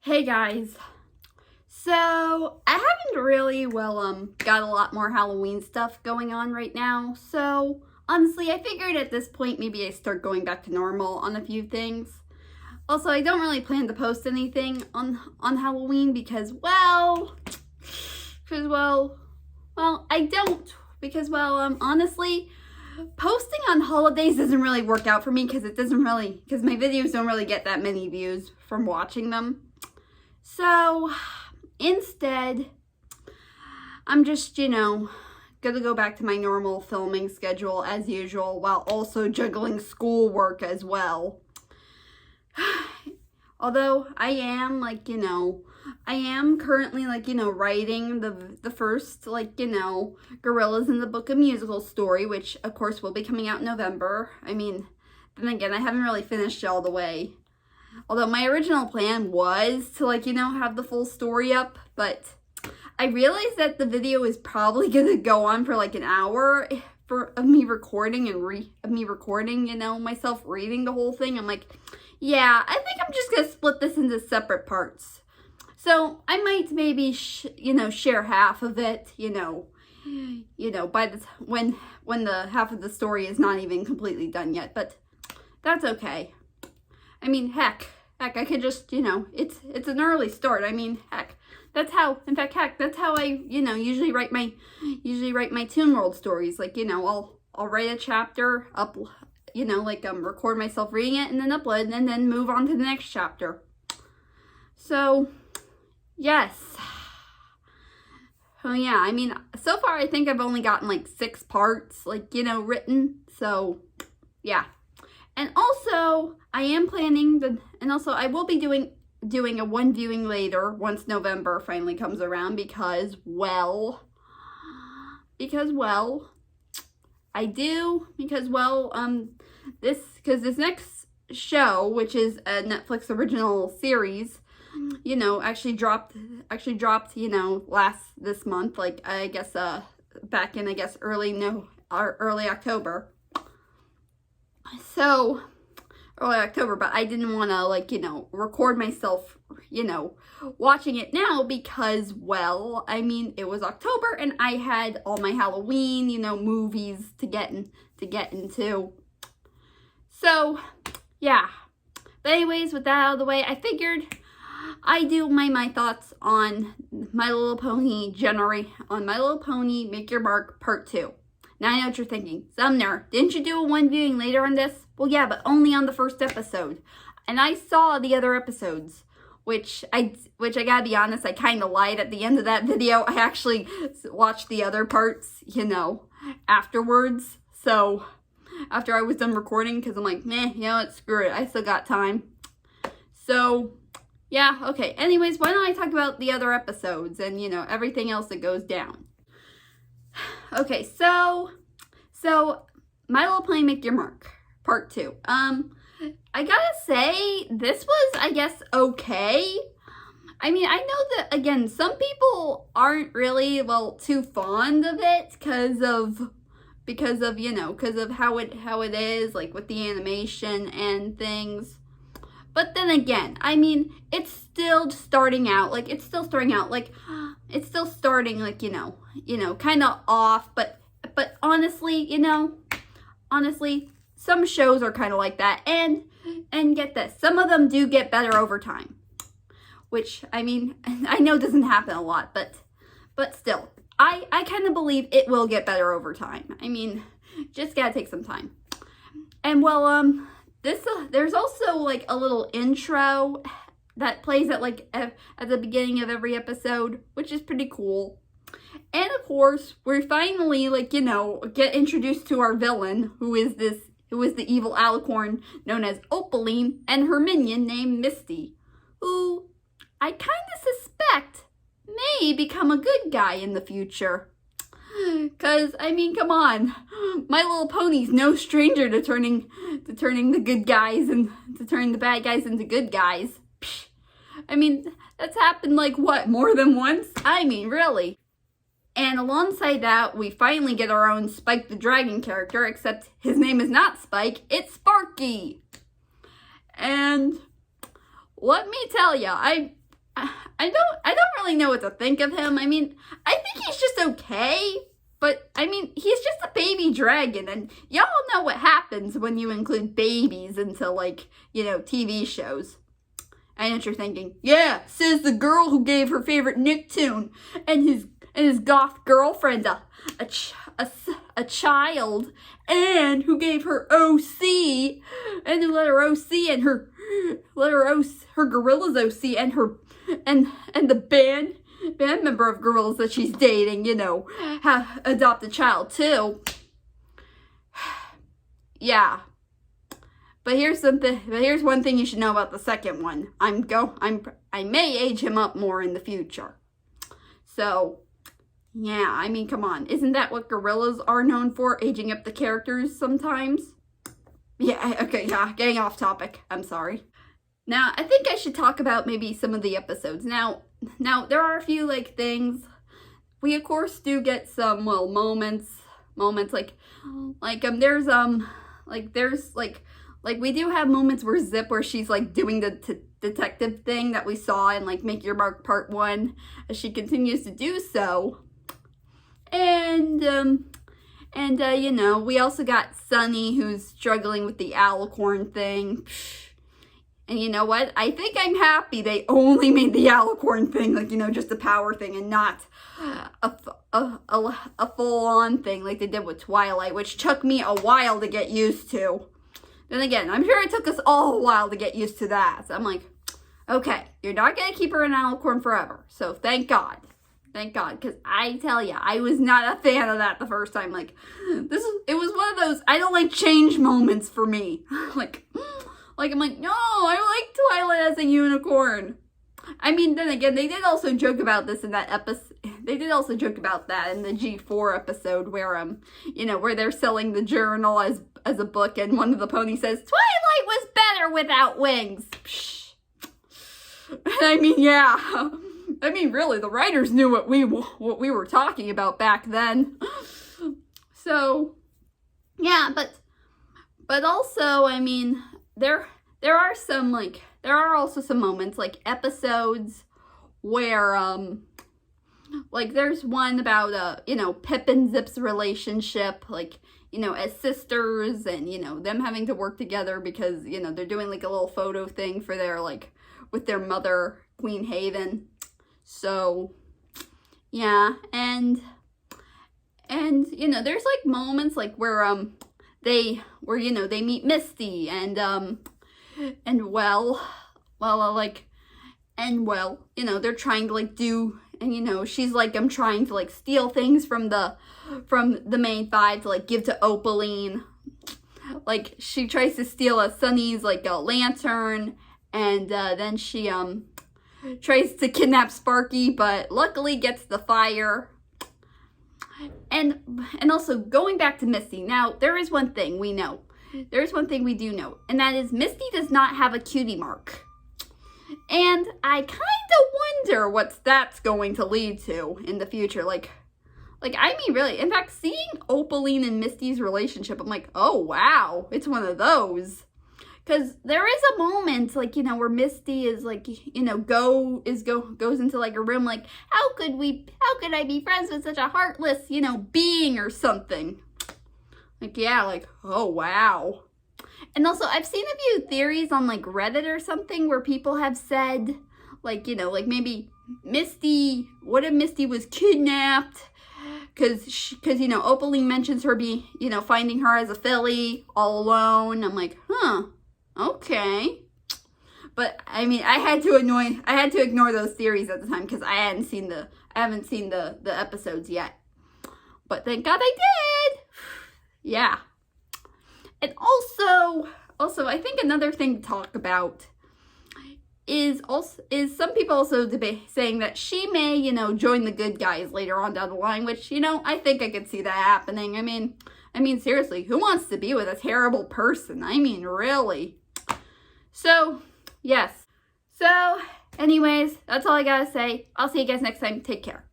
Hey guys, so I haven't really, got a lot more Halloween stuff going on right now, so honestly I figured at this point maybe I start going back to normal on a few things. Also, I don't really plan to post anything on Halloween because I don't, because honestly, posting on holidays doesn't really work out for me because my videos don't really get that many views from watching them. So instead, I'm just, gonna go back to my normal filming schedule as usual while also juggling schoolwork as well. Although I am currently writing the first Gorillas in the Book of Musical story, which of course will be coming out in November. I mean, then again, I haven't really finished it all the way. Although my original plan was to have the full story up, but I realized that the video is probably gonna go on for an hour of me recording myself reading the whole thing. I'm like, yeah, I think I'm just gonna split this into separate parts. So I might maybe share half of it, by when the half of the story is not even completely done yet, but that's okay. I mean, heck, I could just, it's an early start. I mean, that's how I, usually write my Toon World stories. I'll write a chapter, record myself reading it and then upload and then move on to the next chapter. So, yes. Oh yeah, I mean, so far I think I've only gotten 6 parts, written. So, yeah. And also, I am planning I will be doing a one viewing later once November finally comes around because this next show, which is a Netflix original series, actually dropped this month, back in early October. So, early October, but I didn't want to, record myself, watching it now because, it was October and I had all my Halloween, movies to get into. So, yeah. But anyways, with that out of the way, I figured I'd do my thoughts on My Little Pony Make Your Mark Part 2. Now I know what you're thinking. Sumner, didn't you do a one viewing later on this? Well, yeah, but only on the first episode. And I saw the other episodes, which I gotta be honest, I kind of lied at the end of that video. I actually watched the other parts, afterwards. So, after I was done recording, because I'm like, screw it. I still got time. So, yeah, okay. Anyways, why don't I talk about the other episodes and, everything else that goes down. Okay, so My Little Pony Make Your Mark, Part 2. I gotta say, this was, I guess, okay. I mean, I know that, again, some people aren't really, too fond of it because of how it is, with the animation and things. But then again, I mean, it's still starting out, it's still starting, kind of off, but honestly, some shows are kind of like that, and get this, some of them do get better over time, which, I mean, I know doesn't happen a lot, but still, I kind of believe it will get better over time. I mean, just gotta take some time. And there's also a little intro that plays at the beginning of every episode, which is pretty cool. And of course, we're finally get introduced to our villain, who is the evil alicorn known as Opaline, and her minion named Misty, who I kind of suspect may become a good guy in the future. Cause I mean, come on, My Little Pony's no stranger to turning the good guys and to turning the bad guys into good guys. Psh, I mean, that's happened more than once? I mean, really. And alongside that, we finally get our own Spike the Dragon character, except his name is not Spike, it's Sparky. And let me tell ya, I don't really know what to think of him. I mean, I think he's just okay. But, I mean, he's just a baby dragon, and y'all know what happens when you include babies into, like, you know, TV shows. I know what you're thinking. Yeah, says the girl who gave her favorite Nicktoon and his goth girlfriend a child, and who gave her OC, and the letter OC, and her Gorilla's OC, and the band member of Gorillas that she's dating, you know, adopt a child too. Yeah. But here's one thing you should know about the second one. I may age him up more in the future. So, yeah, I mean, come on. Isn't that what Gorillas are known for? Aging up the characters sometimes? Yeah, okay, yeah, getting off topic. I'm sorry. Now, I think I should talk about maybe some of the episodes. Now there are a few, like, things. We, of course, do get some, well, moments, like, we do have moments where she's, like, doing the detective thing that we saw in, like, Make Your Mark Part 1, as she continues to do so. And, you know, we also got Sunny, who's struggling with the alicorn thing. And you know what? I think I'm happy they only made the alicorn thing, like, you know, just a power thing and not a full-on thing like they did with Twilight, which took me a while to get used to. Then again, I'm sure it took us all a while to get used to that. So I'm like, okay, you're not going to keep her in alicorn forever. So thank God. Thank God, because I tell you, I was not a fan of that the first time. Like, it was one of those I don't like change moments for me. Like, I'm like, no, I like Twilight as a unicorn. I mean, then again, they did also joke about this in that episode. They did also joke about that in the G4 episode where, you know, where they're selling the journal as a book, and one of the ponies says, Twilight was better without wings. Psh. I mean, yeah. I mean, really, the writers knew what we were talking about back then. So, yeah, but also, I mean, there are also some moments, like episodes where, like there's one about, you know, Pip and Zip's relationship, like, you know, as sisters, and, you know, them having to work together because, you know, they're doing like a little photo thing for their, like, with their mother, Queen Haven. So, yeah, and, you know, there's like moments like where, you know, they meet Misty and you know, they're trying to like do, and you know, she's like, I'm trying to like steal things from the main five to like give to Opaline. Like, she tries to steal a Sunny's like a lantern, and then she tries to kidnap Sparky, but luckily gets the fire. And also, going back to Misty, now, there is one thing we know. There is one thing we do know, and that is Misty does not have a cutie mark. And I kind of wonder what that's going to lead to in the future. Like, I mean, really, in fact, seeing Opaline and Misty's relationship, I'm like, oh, wow, it's one of those. Because there is a moment, like, you know, where Misty is, like, you know, goes into, like, a room, like, how could I be friends with such a heartless, you know, being or something? Like, yeah, like, oh, wow. And also, I've seen a few theories on, like, Reddit or something where people have said, like, you know, like, maybe what if Misty was kidnapped? Because, you know, Opaline mentions her you know, finding her as a filly, all alone. I'm like, huh. Okay. But I mean, I had to ignore those theories at the time because I haven't seen the episodes yet. But thank God I did. Yeah. And also I think another thing to talk about is some people also saying that she may, you know, join the good guys later on down the line, which, you know, I think I could see that happening. I mean, seriously, who wants to be with a terrible person? I mean, really. So, yes. So, anyways, that's all I gotta say. I'll see you guys next time. Take care.